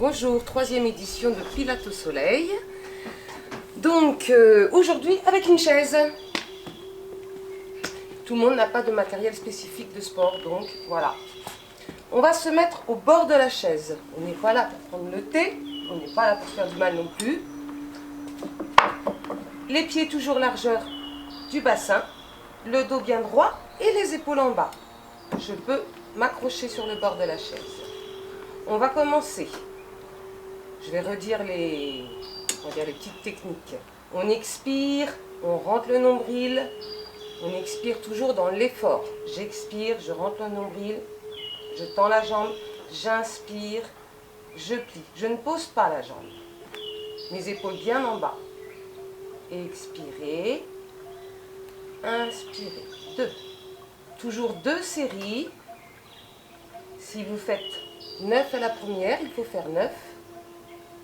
Bonjour, troisième édition de Pilates au soleil. Donc aujourd'hui avec une chaise. Tout le monde n'a pas de matériel spécifique de sport, donc voilà. On va se mettre au bord de la chaise. On n'est pas là pour prendre le thé, on n'est pas là pour faire du mal non plus. Les pieds toujours largeur du bassin, le dos bien droit et les épaules en bas. Je peux m'accrocher sur le bord de la chaise. On va commencer. Je vais redire les petites techniques. On expire, on rentre le nombril. On expire toujours dans l'effort. J'expire, je rentre le nombril, je tends la jambe, j'inspire, je plie. Je ne pose pas la jambe. Mes épaules bien en bas. Expirez, inspirez. 2. Toujours 2 séries. Si vous faites 9 à la première, il faut faire 9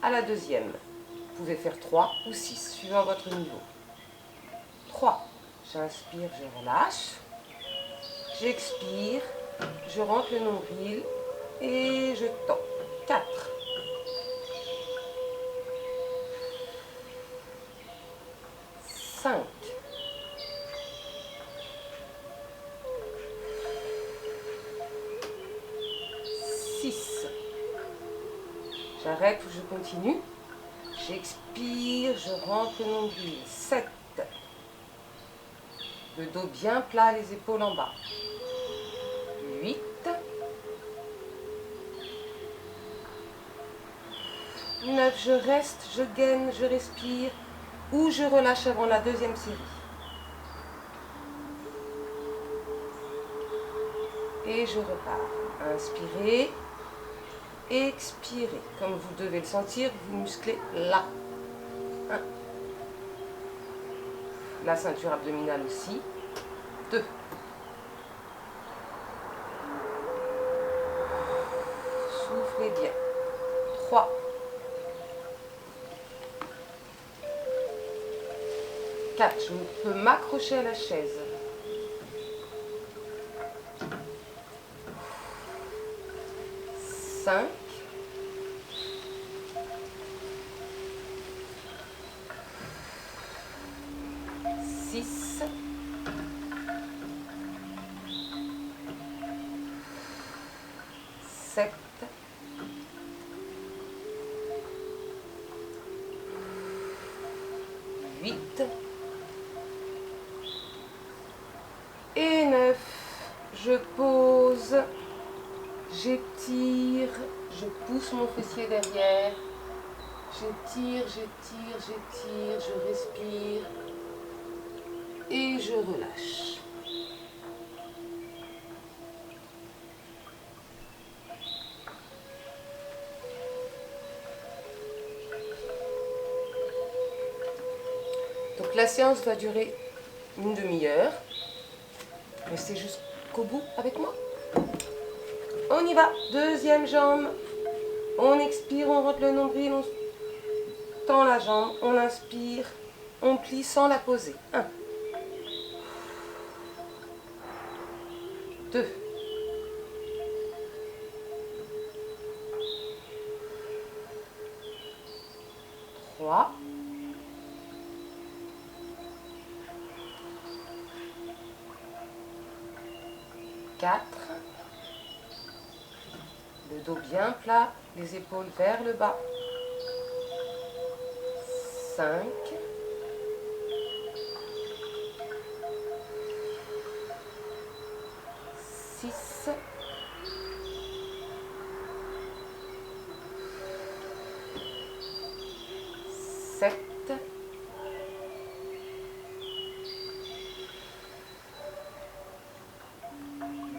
à la deuxième. Vous pouvez faire 3 ou 6, suivant votre niveau. 3. J'inspire, je relâche. J'expire, je rentre le nombril et je tends. 4. 5. 6. J'arrête ou je continue. J'expire, je rentre le nombril. 7. Le dos bien plat, les épaules en bas. 8. 9. Je reste, je gaine, je respire ou je relâche avant la deuxième série. Et je repars. Inspirez, expirez. Comme vous devez le sentir, vous musclez là. 1. La ceinture abdominale aussi. 2. Soufflez bien. 3. 4. Je peux m'accrocher à la chaise. 5. 6. 7. 8. Et 9. Je pose. J'étire. Je pousse mon fessier derrière. J'étire, j'étire, j'étire. Je respire. Et je relâche. Donc la séance va durer une demi-heure. Restez jusqu'au bout avec moi. On y va. Deuxième jambe. On expire, on rentre le nombril, on tend la jambe, on inspire, on plie sans la poser. 1. 2. 3. 4. Le dos bien plat, les épaules vers le bas. 5. 6. 7.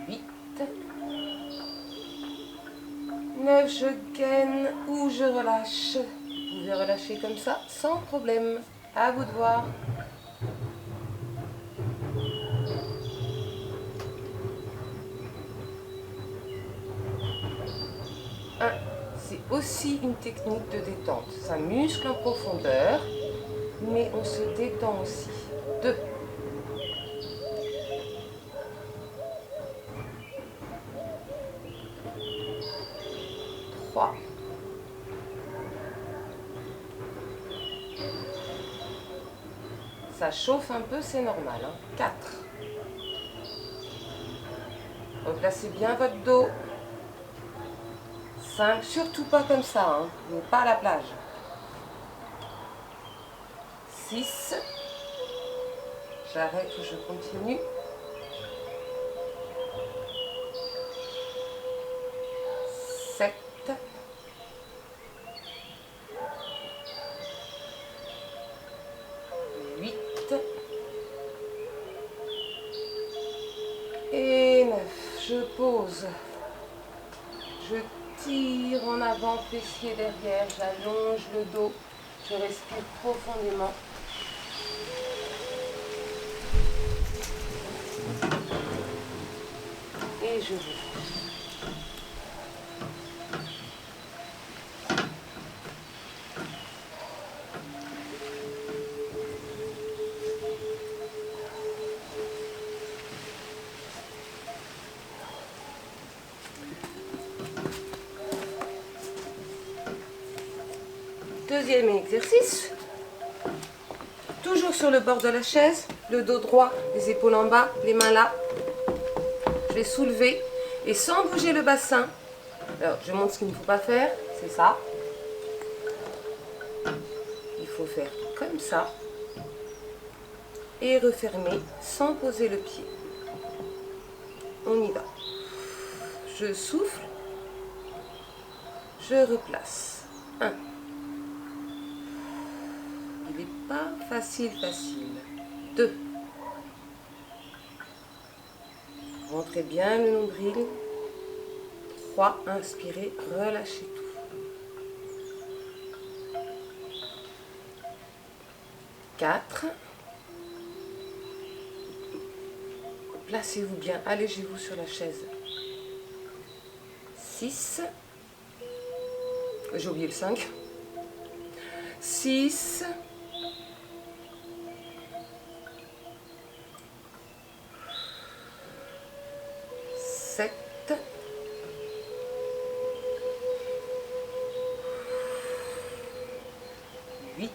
8. 9. Je gaine ou je relâche. Vous pouvez relâcher comme ça sans problème. À vous de voir. 1. C'est aussi une technique de détente. Ça muscle en profondeur, mais on se détend aussi. 2. 3. Ça chauffe un peu, c'est normal. 4. Replacez bien votre dos. 5. Surtout pas comme ça, mais pas à la plage. 6. J'arrête ou je continue. 7. 8. Et 9. Je pose. Je tire en avant, fessier derrière. J'allonge le dos. Je respire profondément. Et je relâche. Deuxième exercice. Toujours sur le bord de la chaise, le dos droit, les épaules en bas, les mains là. Je vais soulever et sans bouger le bassin. Alors, je montre ce qu'il ne faut pas faire, c'est ça. Il faut faire comme ça et refermer sans poser le pied. On y va. Je souffle, je replace. 1. Il n'est pas facile. 2. Rentrez bien le nombril. 3. Inspirez, relâchez tout. 4. Placez-vous bien, allégez-vous sur la chaise. 6. J'ai oublié le 5. 6. 7. 8.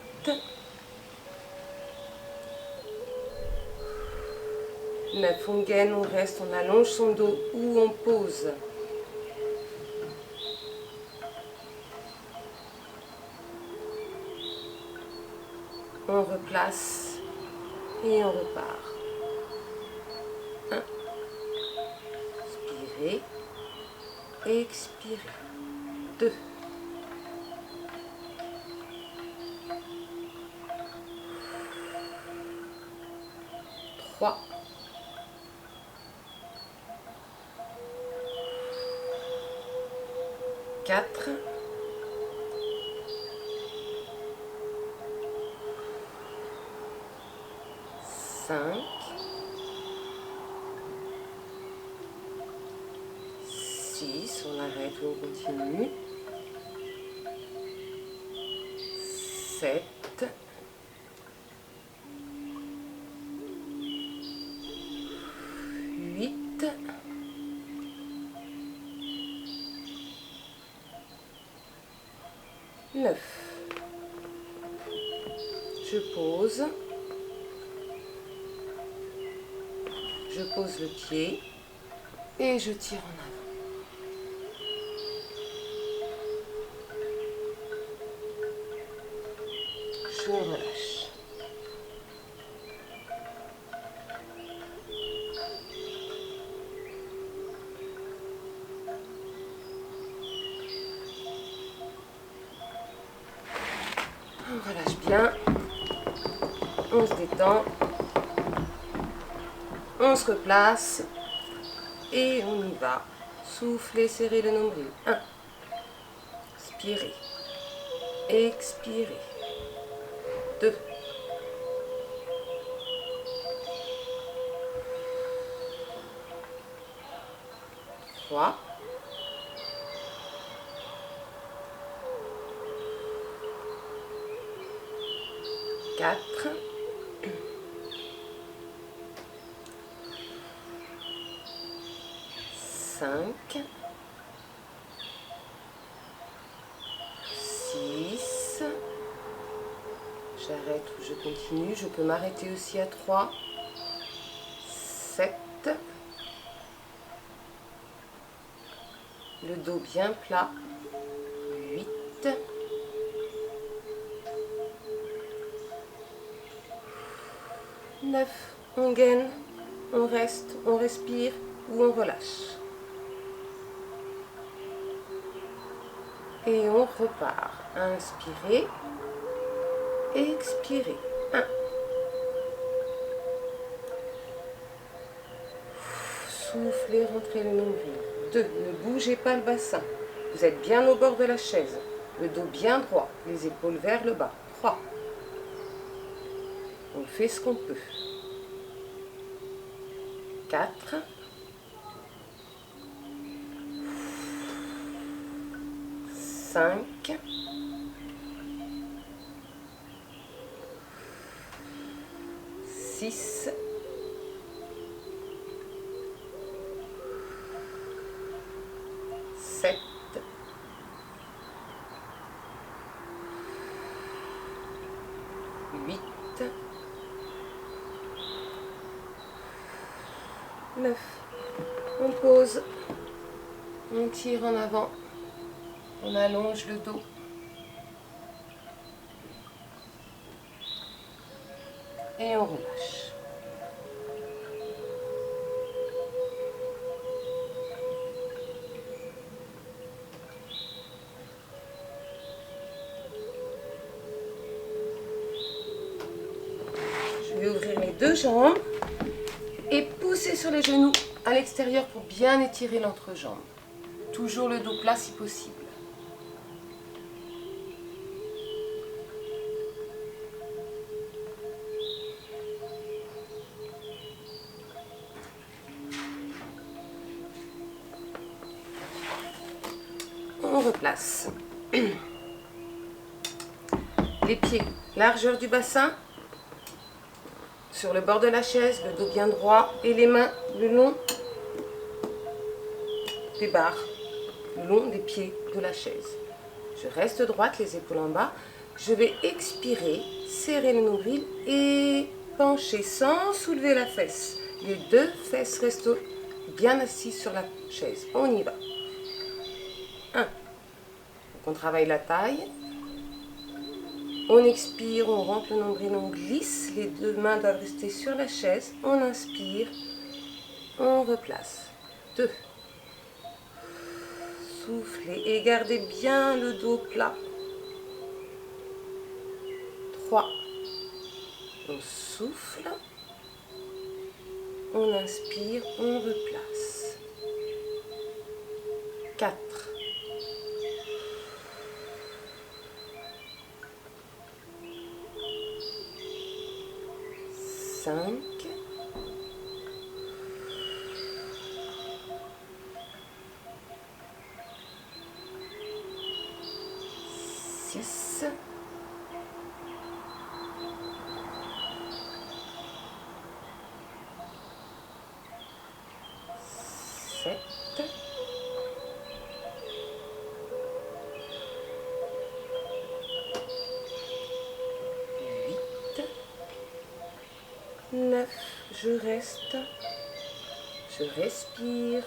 9. On gaine, on reste, on allonge son dos ou on pose. On replace et on repart. 1. Inspirez, expirez. 2. 3. 4. 5. 6. On arrête ou on continue. 7. 8. 9. Je pose. Je pose le pied et je tire en avant. Je relâche. On relâche bien. On se détend. On se replace. Et on y va. Soufflez, serrez le nombril. 1. Inspirez. Expirez. 2. 3. 4. 5. 6. J'arrête ou je continue. Je peux m'arrêter aussi à 3, 7. Le dos bien plat. 8. 9. On gaine, on reste, on respire ou on relâche. Et on repart. Inspirez. Expirez. 1. Soufflez, rentrez le nombril. 2. Ne bougez pas le bassin. Vous êtes bien au bord de la chaise. Le dos bien droit, les épaules vers le bas. 3. On fait ce qu'on peut. 4. 5. 6. 7. 8. 9. On pose. On tire en avant. On allonge le dos. Et on relâche. Je vais ouvrir les deux jambes et pousser sur les genoux à l'extérieur pour bien étirer l'entrejambe. Toujours le dos plat si possible. On replace. Les pieds, largeur du bassin, sur le bord de la chaise, le dos bien droit et les mains le long des barres, le long des pieds de la chaise. Je reste droite, les épaules en bas. Je vais expirer, serrer le nombril et pencher sans soulever la fesse. Les deux fesses restent bien assises sur la chaise. On y va. 1. Donc on travaille la taille. On expire, on rentre le nombril, on glisse. Les deux mains doivent rester sur la chaise. On inspire, on replace. 2. Soufflez et gardez bien le dos plat. 3. On souffle. On inspire, on replace. 4. 5. 6. 7. 8. 9. Je reste. Je respire.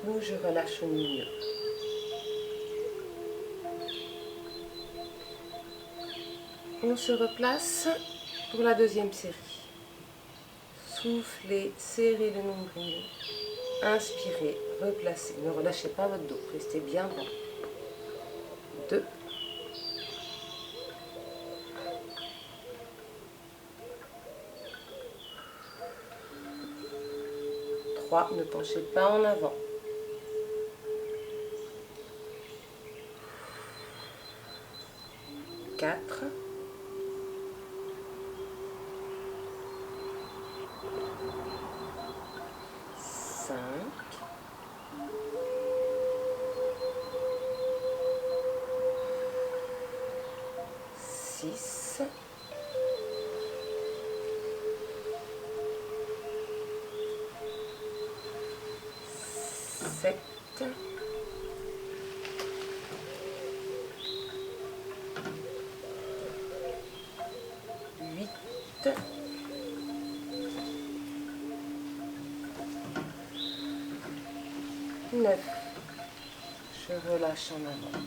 Ou je relâche au milieu. On se replace pour la deuxième série. Soufflez, serrez le nombril. Inspirez, replacez. Ne relâchez pas votre dos. Restez bien droit. 2. 3. Ne penchez pas en avant. 4. 5. 6. 7. 8. 9. Je relâche en avant.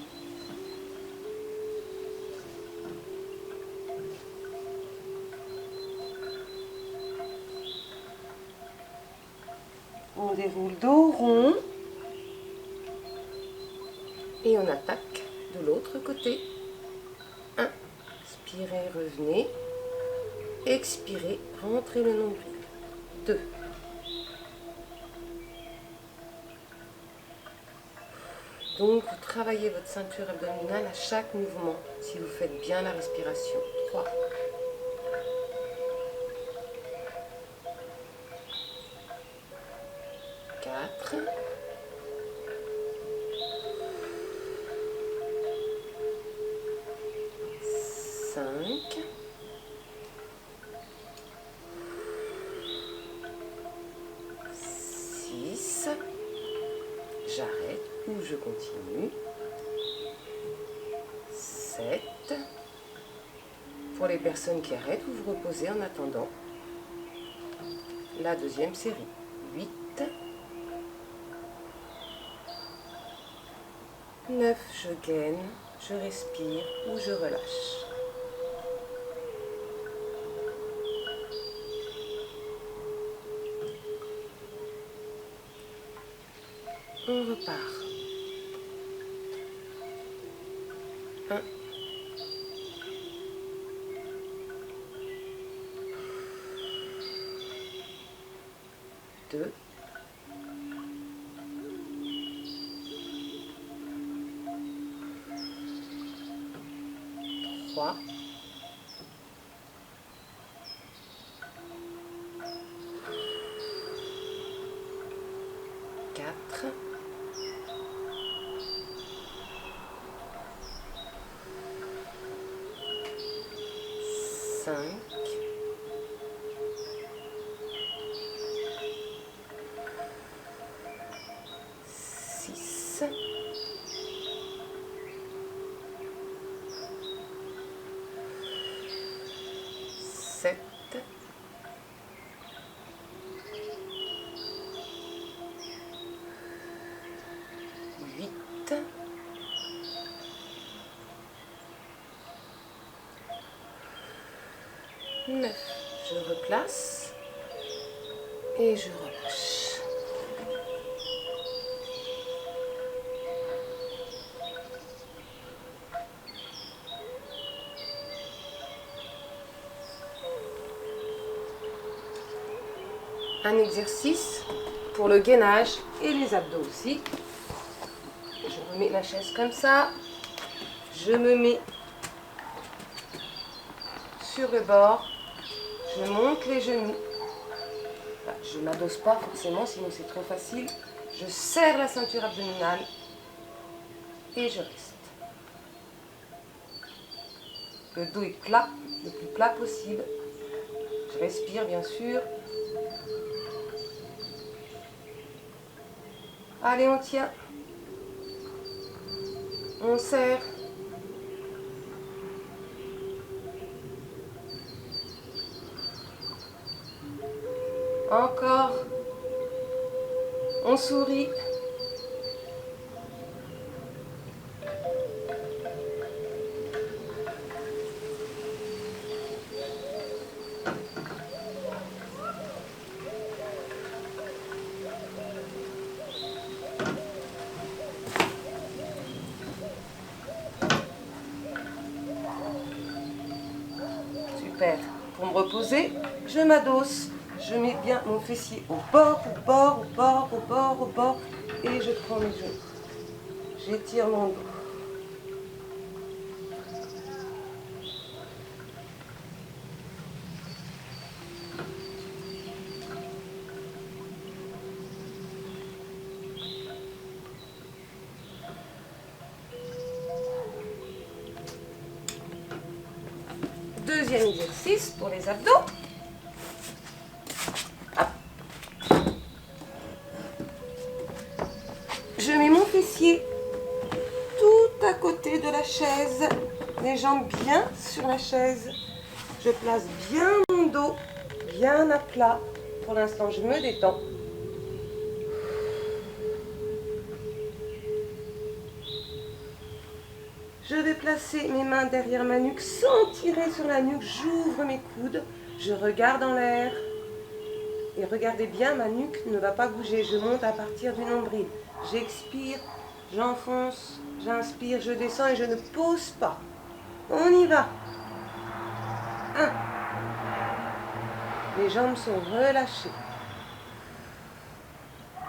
On déroule dos rond et on attaque de l'autre côté. 1. Inspirez, revenez. Expirez, rentrez le nombril. 2. Donc, vous travaillez votre ceinture abdominale à chaque mouvement, si vous faites bien la respiration. 3. 4. 5. 6. J'arrête ou je continue. 7. Pour les personnes qui arrêtent, vous vous reposez en attendant la deuxième série. 8. 9. Je gaine, je respire ou je relâche. On repart. 1. 2. 3. 4. 5. 6. 7. 8. 9. Je replace et je relâche. Un exercice pour le gainage et les abdos aussi. Je remets ma chaise comme ça. Je me mets sur le bord. Je monte les genoux. Je ne m'adosse pas forcément, sinon c'est trop facile. Je serre la ceinture abdominale et je reste. Le dos est plat, le plus plat possible. Je respire bien sûr. Allez, on tient. On serre. Encore. On sourit. Super. Pour me reposer, je m'adosse. Je mets bien mon fessier au bord, et je prends mes genoux. J'étire mon dos. Deuxième exercice pour les abdos. Je mets mon fessier tout à côté de la chaise, les jambes bien sur la chaise. Je place bien mon dos bien à plat. Pour l'instant, je me détends. Je vais placer mes mains derrière ma nuque sans tirer sur la nuque. J'ouvre mes coudes. Je regarde en l'air. Et regardez bien, ma nuque ne va pas bouger. Je monte à partir du nombril. J'expire, j'enfonce, j'inspire, je descends et je ne pose pas. On y va. 1. Les jambes sont relâchées.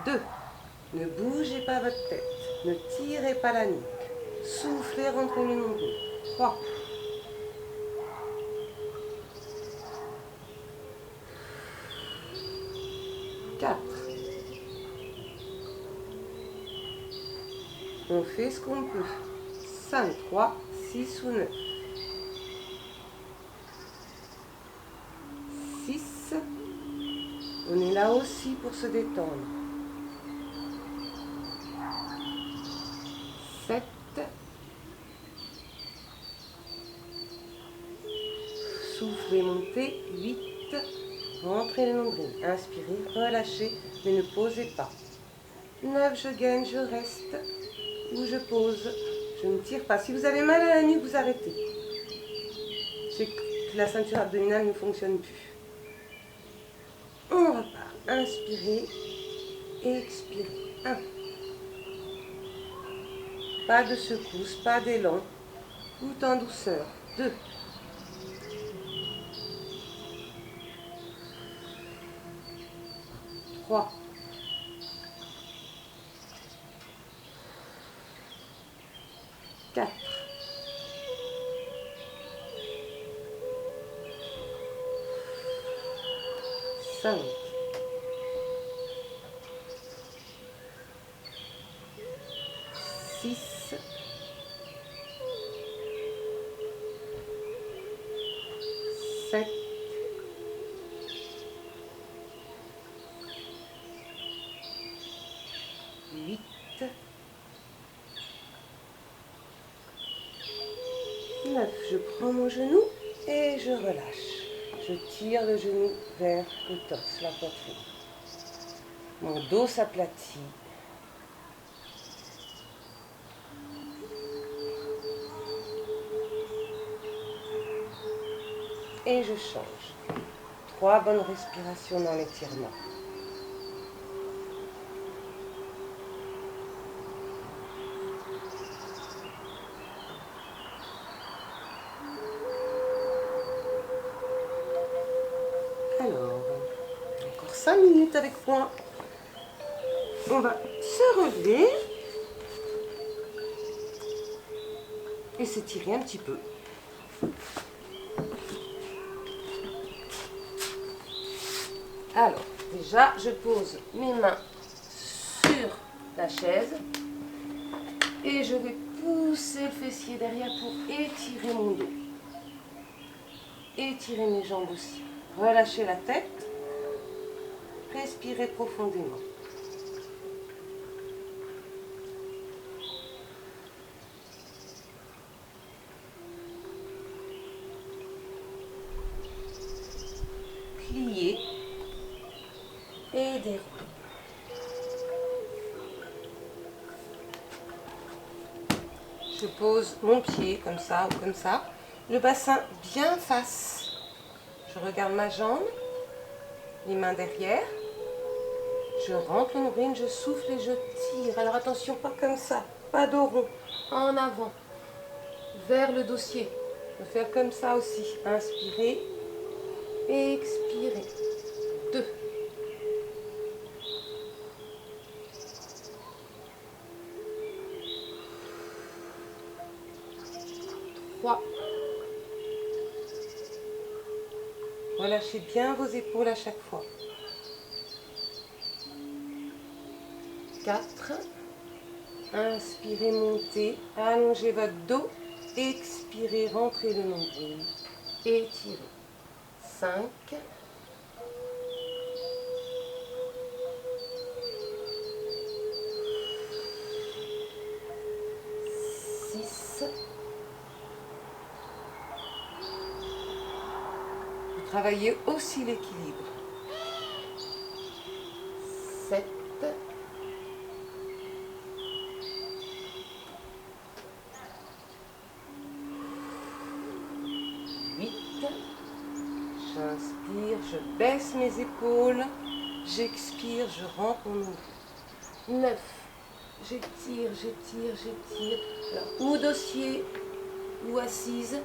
2. Ne bougez pas votre tête. Ne tirez pas la nuque. Soufflez, rentrez le nombril. 3. 4. On fait ce qu'on peut. 5, 3, 6 ou 9. 6. On est là aussi pour se détendre. 7. Soufflez, montez. 8. Rentrez le nombril. Inspirez, relâchez, mais ne posez pas. 9. Je gaine, je reste. Ou je pose. Je ne tire pas. Si vous avez mal à la nuque, vous arrêtez. C'est que la ceinture abdominale ne fonctionne plus. On repart. Inspirez. Expirez. 1. Pas de secousse, pas d'élan. Tout en douceur. 2. 3. 4. 5. 6. 7. 8. 9. Je prends mon genou et je relâche. Je tire le genou vers le torse, la poitrine. Mon dos s'aplatit. Et je change. 3 bonnes respirations dans l'étirement. Alors, encore 5 minutes avec moi. On va se relever et s'étirer un petit peu. Alors, déjà, je pose mes mains sur la chaise et je vais pousser le fessier derrière pour étirer mon dos. Étirer mes jambes aussi. Relâchez la tête. Respirez profondément. Pliez et déroulez. Je pose mon pied comme ça ou comme ça. Le bassin bien face. Je regarde ma jambe, les mains derrière. Je rentre le nombril, je souffle et je tire. Alors attention, pas comme ça, pas dos rond. En avant, vers le dossier. On peut faire comme ça aussi. Inspirez, expirez. 2. 3. Relâchez bien vos épaules à chaque fois. 4. Inspirez, montez, allongez votre dos. Expirez, rentrez le nombril. Étirez. 5. 6. travailler aussi l'équilibre. 7. 8. J'inspire, je baisse mes épaules. J'expire, je rentre mon dos. 9. J'étire, j'étire, j'étire. Alors, ou dossier ou assise.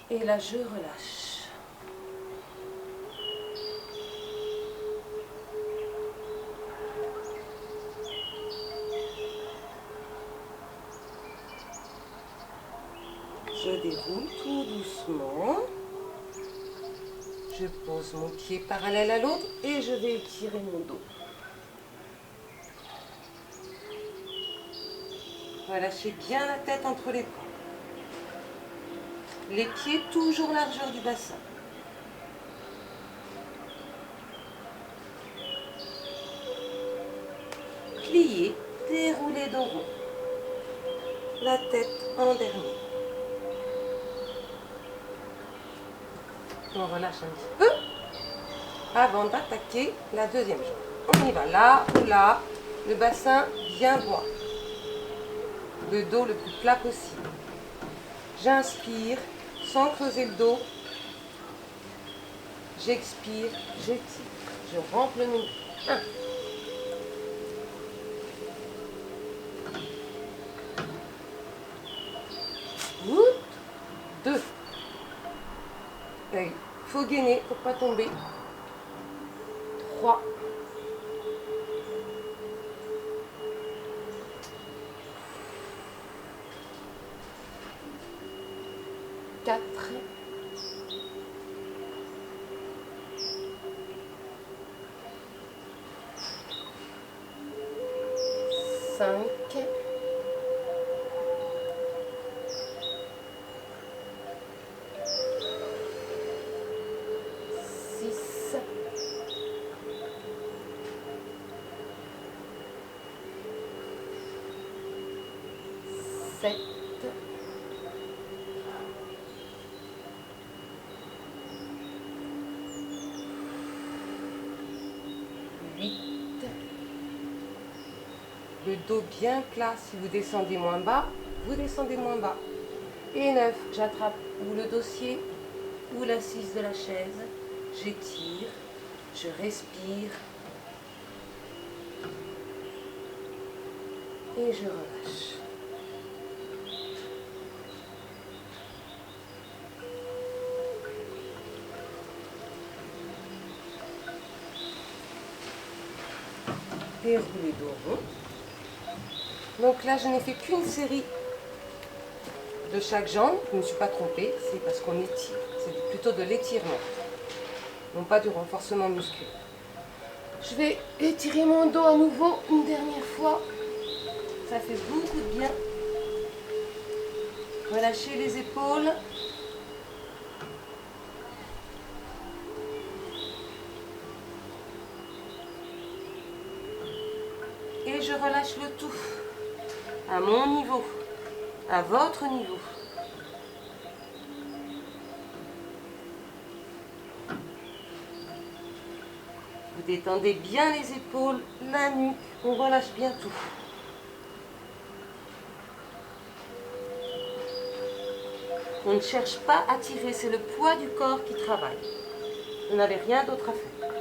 Et là, je relâche. Je déroule tout doucement. Je pose mon pied parallèle à l'autre et je vais étirer mon dos. Relâchez bien la tête entre les bras. Les pieds toujours largeur du bassin. Pliez, déroulez dos rond. La tête en dernier. On relâche un petit peu avant d'attaquer la deuxième jambe. On y va là ou là, le bassin bien droit. Le dos le plus plat possible. J'inspire sans creuser le dos. J'expire, j'étire. Je rentre le nombre. 1. Ouh, 2. Il faut gainer pour ne pas tomber. 3. 4. 5. 6. 7. 8. Le dos bien plat. Si vous descendez moins bas, vous descendez moins bas. Et 9. J'attrape ou le dossier ou l'assise de la chaise. J'étire, je respire et je relâche. Déroulez dos rond. Donc là, je n'ai fait qu'une série de chaque jambe. Je ne me suis pas trompée, c'est parce qu'on étire. C'est plutôt de l'étirement, non pas du renforcement musculaire. Je vais étirer mon dos à nouveau une dernière fois. Ça fait beaucoup de bien. Relâchez les épaules. Et je relâche le tout. À mon niveau. À votre niveau. Vous détendez bien les épaules, la nuque. On relâche bien tout. On ne cherche pas à tirer, c'est le poids du corps qui travaille. Vous n'avez rien d'autre à faire.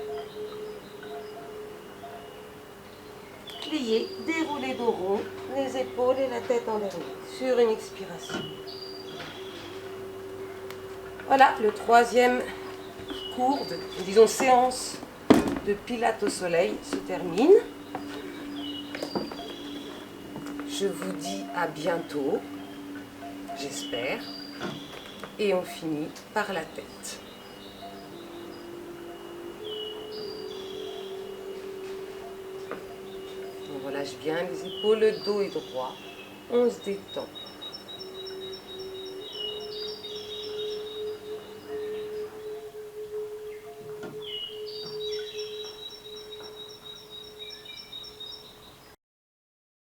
Pliez, déroulez dos rond, les épaules et la tête en dernier, sur une expiration. Voilà, le troisième cours, disons séance de Pilates au soleil se termine. Je vous dis à bientôt, j'espère. Et on finit par la tête. On relâche bien les épaules, le dos est droit. On se détend.